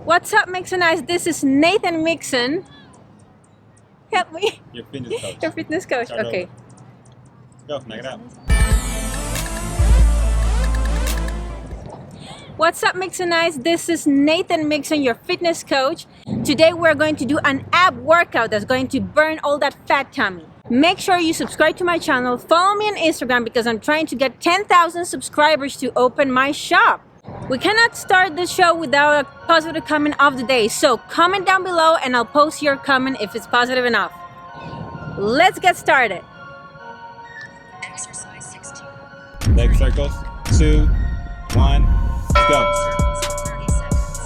What's up, Mixonites? This is Nathen Mixon. Help me. Your fitness coach. Your fitness coach. Start Okay. Go, knock it out. What's up, Mixonites? This is Nathen Mixon, your fitness coach. Today we're going to do an ab workout that's going to burn all that fat tummy. Make sure you subscribe to my channel. Follow me on Instagram because I'm trying to get 10,000 subscribers to open my shop. We cannot start the show without a positive comment of the day. So comment down below and I'll post your comment if it's positive enough. Let's get started. Exercise 16. Leg circles. 2, 1, go. 30 seconds.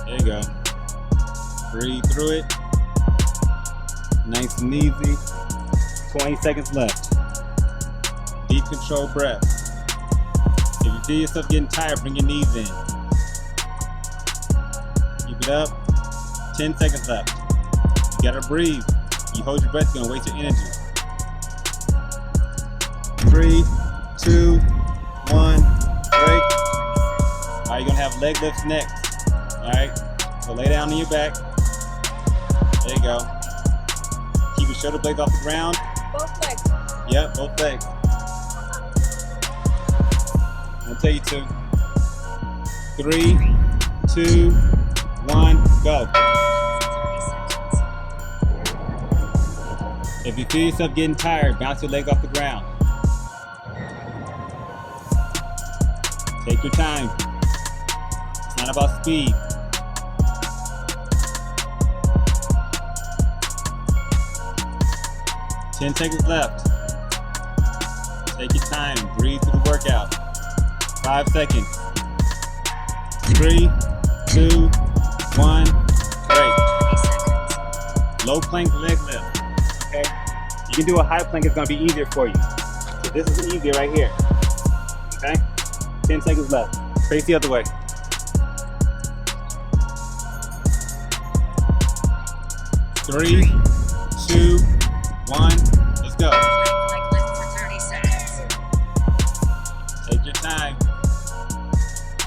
There you go. Breathe through it. Nice and easy. 20 seconds left. Deep controlled breath. If you feel yourself getting tired, bring your knees in. Keep it up. 10 seconds left. You gotta breathe. You hold your breath, you're gonna waste your energy. 3, 2, 1, break. Alright, you're gonna have leg lifts next. Alright, so lay down on your back. There you go. Keep your shoulder blades off the ground. Both legs. Yep, both legs. I'll tell you to. 3, 2, 1, go. 30 seconds. If you feel yourself getting tired, bounce your legs off the ground. Take your time. It's not about speed. Ten seconds left. Take your time. Breathe through the workout. 5 seconds. 3, 2, 1, break. 20 seconds. Low plank leg lift. Okay? You can do a high plank, it's gonna be easier for you. So this is easier right here. Okay? 10 seconds left. Face the other way. 3, 2, 1, let's go. Leg lift for 30 seconds. Take your time.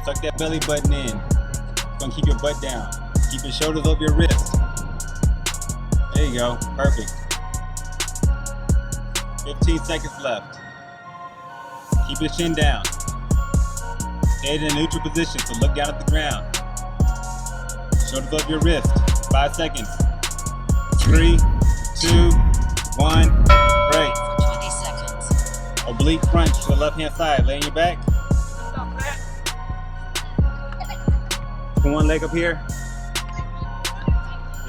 Tuck that belly button in. It's gonna keep your butt down. Keep your shoulders over your wrist. There you go. Perfect. 15 seconds left. Keep your chin down. Head in a neutral position, so look down at the ground. Shoulders over your wrist. 5 seconds. 3, 2, 1, break. For 20 seconds. Oblique crunch to the left hand side. Lay on your back. Put one leg up here.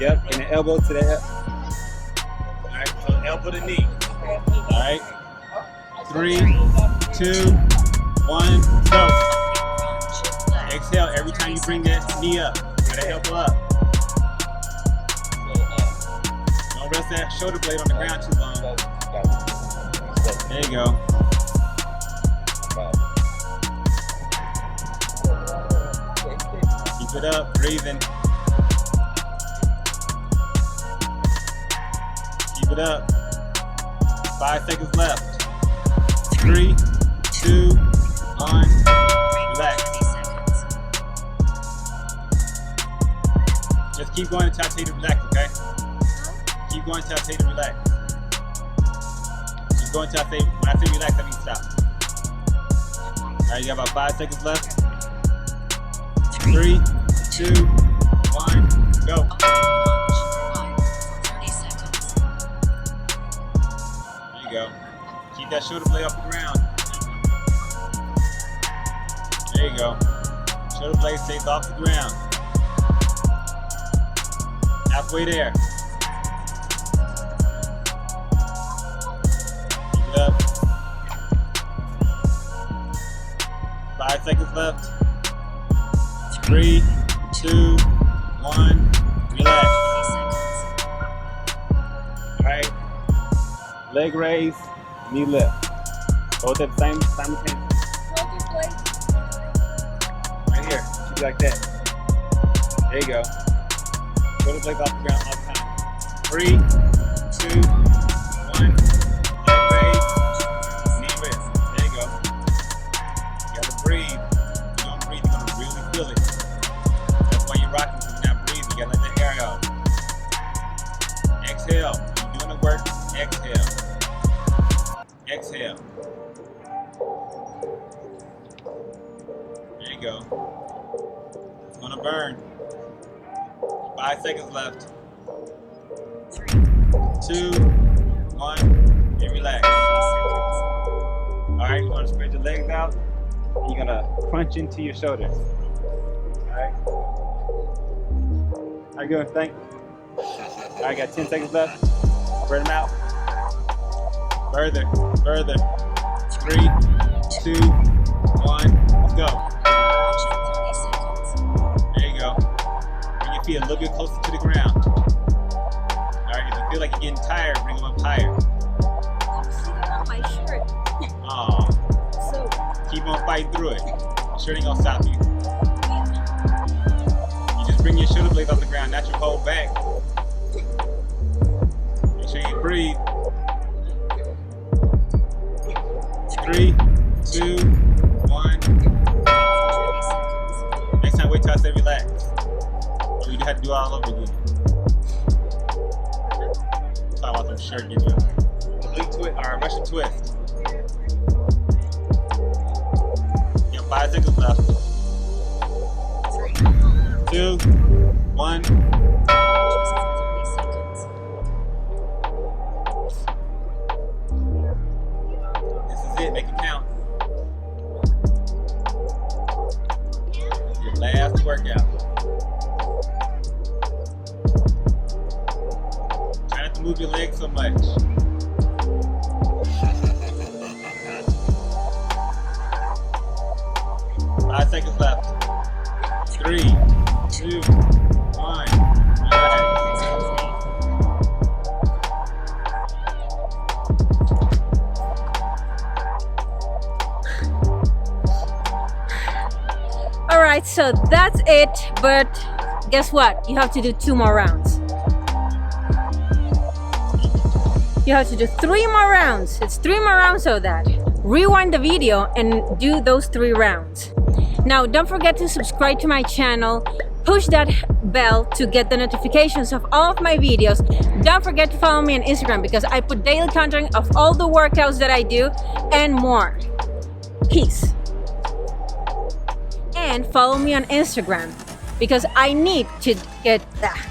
Yep, and the elbow to the hip. Alright, so elbow to knee. Alright. 3, 2, 1, go. Crunch. Exhale every time you bring that knee up. That elbow up. Don't rest that shoulder blade on the ground too long. There you go. Keep it up, breathing. Keep it up. 5 seconds left. 3, 2, 1. Relax. 30 seconds. Just keep going until I tell you to relax, okay? Keep going until I tell you to relax. Keep going until I say, when I say relax, that means stop. Alright, you got about 5 seconds left. 3, 2, 1, go. Punch. 5 for 30 seconds. There you go. Keep that shoulder blade off the ground. There you go. Shoulder blade stays off the ground. Halfway there. Keep it up. 5 seconds left. 3, 2, 1, relax. 20 seconds. Alright. Leg raise, knee lift. Both at the same simultaneously. Right here. Keep it like that. There you go. Shoulder blades off the ground all the time. 3, 2, 1. Leg raise, knee lift. There you go. You gotta breathe. If you don't breathe, you're gonna really feel it. It's gonna burn. 5 seconds left. 3, 2, 1, and relax. Alright, you wanna spread your legs out. You're gonna crunch into your shoulders. Alright. How you doing, Stank? Alright, got 10 seconds left. Spread them out. Further, further. 3, 2, 1, let's go. 30 seconds. There you go. Bring your feet a little bit closer to the ground. Alright, if you feel like you're getting tired, bring them up higher. I'm sitting on my shirt. Aw, So, keep on fighting through it. Your shirt ain't gonna stop you. You just bring your shoulder blades off the ground, not your whole back. Make sure you breathe. 3, 2, 1. 30 seconds. Next time, wait till I say relax. Or you have to do it all over again. Talk about some shirt get you. Oblique twist or Russian twist. You have 5 seconds left. 3, 2, 1. 30 seconds. This is it. Make it count. This is your last workout. Try not to move your legs so much. Five seconds left. 3, 2, 1. Relax. alright, so that's it. But guess what? You have to do 2 more rounds. You have to do 3 more rounds. It's 3 more rounds of that. Rewind the video and do those 3 rounds. Now, don't forget to subscribe to my channel. Push that bell to get the notifications of all of my videos. Don't forget to follow me on Instagram because I put daily content of all the workouts that I do and more. Peace. And follow me on Instagram because I need to get that.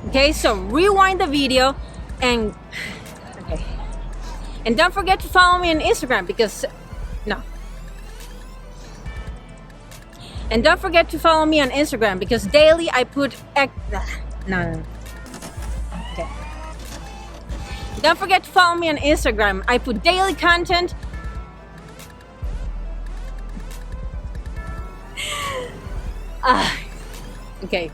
Okay, so rewind the video and okay. And don't forget to follow me on Instagram because And don't forget to follow me on Instagram because daily I put no. Okay. Don't forget to follow me on Instagram. I put daily content. Okay.